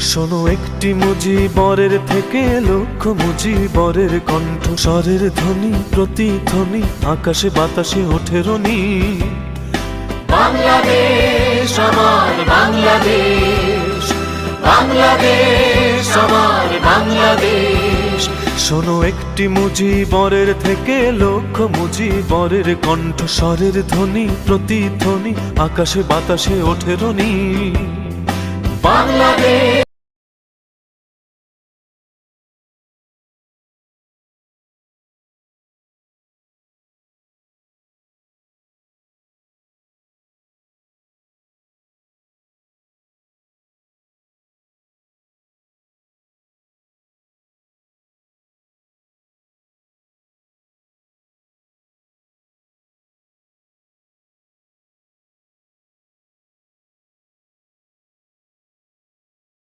শোনো একটি মুজিবরের থেকে লক্ষ মুজিবরের কণ্ঠ, স্বরের ধ্বনি প্রতিধ্বনি আকাশে বাতাসে ওঠে রনি। বাংলাদেশ আমার বাংলাদেশ, বাংলাদেশ আমার বাংলাদেশ। শোনো একটি মুজিবরের থেকে লক্ষ মুজিবরের কণ্ঠ, স্বরের ধ্বনি প্রতিধ্বনি আকাশে বাতাসে ওঠে রনি। বাংলাদেশ